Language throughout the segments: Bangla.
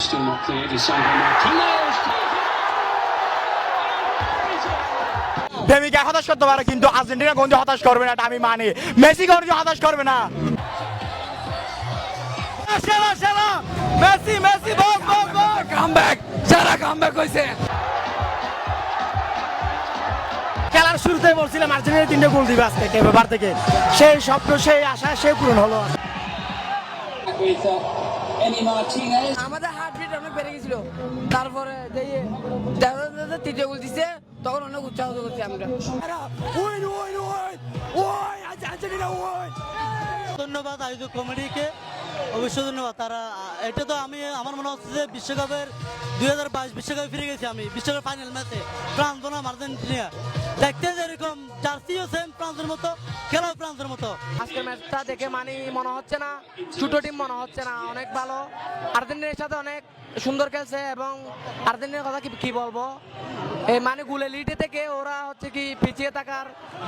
Still not cleared. Is Sandro Martinez? প্রেমিকা হতাশ করতে পারে কিন্তু আর্জেন্টিনা কোনদিন হতাশ করবে না, এটা আমি মানি। মেসি কোনদিন হতাশ করবে না। মেসি মেসি বস বস বস কামব্যাক, সারা কামব্যাক হইছে। খেলার শুরুতেই বলছিলাম আর্জেন্টিনা 3টে গোল দিবে আজকে এবার থেকে, সেই স্বপ্ন সেই আশা সেই পূরণ হলো। With Emi Martinez. আমাদের হার্টবিট অনেক বেড়ে গেছিল, তারপরে তৃতীয় গোল দিচ্ছে, তখন অনেক উৎসাহ করছি আমরা। ধন্যবাদ আয়োজক কমিটিকে, অবশ্যই ধন্যবাদ। তারা এটা তো আমি আমার মনে হচ্ছে যে বিশ্বকাপের 2022 বিশ্বকাপে ফিরে গেছি আমি। বিশ্বকাপ ফাইনাল ম্যাচে ফ্রান্স বনাম আর্জেন্টিনা দেখতে যেরকম জার্সিও সেম ফ্রান্সের মতো, খেলাও ফ্রান্সের মতো। আজকের ম্যাচটা দেখে মনে হচ্ছে না ছোট টিম, মনে হচ্ছে না, অনেক ভালো। আর্জেন্টিনার সাথে অনেক সুন্দর খেলছে এবং আর্জেন্টিনার কথা কি বলবো, এই গুলে লিডে থেকে ওরা হচ্ছে কি পিছিয়ে থাকার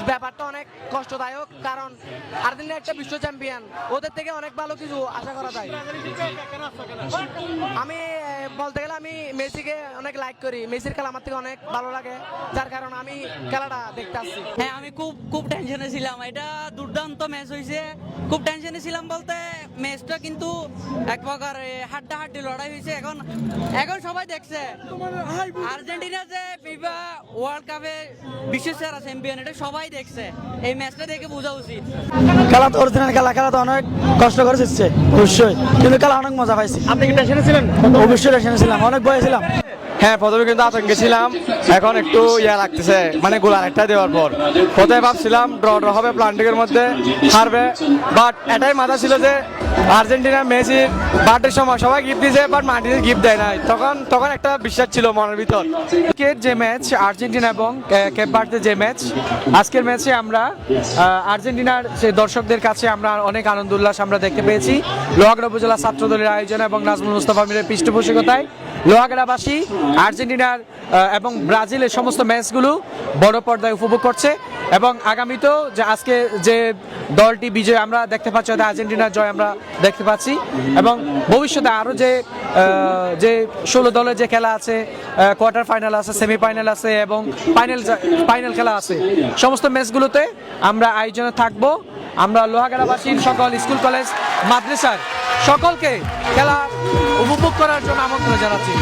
ব্যাপারটা অনেক কষ্টদায়ক, কারণ আর্জেন্টিনা একটা বিশ্ব চ্যাম্পিয়ন, ওদের থেকে অনেক ভালো কিছু আশা করা যায়। আমি বলতে গেলে আমি মেসিকে অনেক লাইক করি, মেসির খেলা আমার থেকে অনেক ভালো লাগে, যার কারণে আমি খেলাটা দেখতে আসছি। হ্যাঁ, আমি খুব টেনশনে ছিলাম। এটা দুর্দান্ত ম্যাচ হয়েছে, খুব টেনশনে ছিলাম বলতে ম্যাচটা কিন্তু এক প্রকার হাড্ডাহাড্ডি লড়াই হয়েছে। এখন সবাই দেখছে আর্জেন্টিনা যে ফিফা ওয়ার্ল্ড কাপে বিশ্ব সেরা চ্যাম্পিয়ন, এটা সবাই দেখছে। এই ম্যাচটা দেখে বোঝা উচিত। খেলা তো অরিজিনাল খেলা তো অনেক কষ্ট করে শিখছে অবশ্যই, কিন্তু খেলা অনেক মজা পাইছি। আপনি কি টেনশনে ছিলেন? অবশ্যই টেনশনে ছিলাম, অনেক ভয়ে ছিলাম। হ্যাঁ, প্রথমে কিন্তু আতঙ্কে ছিলাম, এখন একটু লাগতেছে, মানে গোল আরেকটা দেওয়ার পর। প্রথমে ভাবছিলাম ড্র হবে, প্লান্টিকের মধ্যে হারবে, বাট এটাই মাথা ছিল যে আর্জেন্টিনা মেসির বার্থডের সময় সবাই গিফট দিয়েছে, বাট মার্টিনেজ গিফট দেয় নাই। তখন একটা বিশ্বাস ছিল মনের ভিতর। ক্রিকেট যে ম্যাচ আর্জেন্টিনা এবং কেপ ভার্দের যে ম্যাচ, আজকের ম্যাচে আমরা আর্জেন্টিনার যে দর্শকদের কাছে আমরা অনেক আনন্দ উল্লাস আমরা দেখতে পেয়েছি। লোহাগড়া উপজেলা ছাত্র দলের আয়োজনে এবং নাজমুল মুস্তাফা মিরের পৃষ্ঠপোষকতায় লোহাগড়াবাসী আর্জেন্টিনার এবং ব্রাজিলের সমস্ত ম্যাচগুলো বড় পর্দায় উপভোগ করছে এবং আগামীতেও যে আজকে যে দলটি বিজয় আমরা দেখতে পাচ্ছি, আর্জেন্টিনার জয় আমরা দেখতে পাচ্ছি এবং ভবিষ্যতে আরও যে 16 দলের যে খেলা আছে, কোয়ার্টার ফাইনাল আছে, সেমিফাইনাল আছে এবং ফাইনাল খেলা আছে, সমস্ত ম্যাচগুলোতে আমরা আয়োজনে থাকবো। আমরা লোহাগড়াবাসীর সকল স্কুল কলেজ মাদ্রাসার সকলকে খেলা উপভোগ করার জন্য আমন্ত্রণ জানাচ্ছি।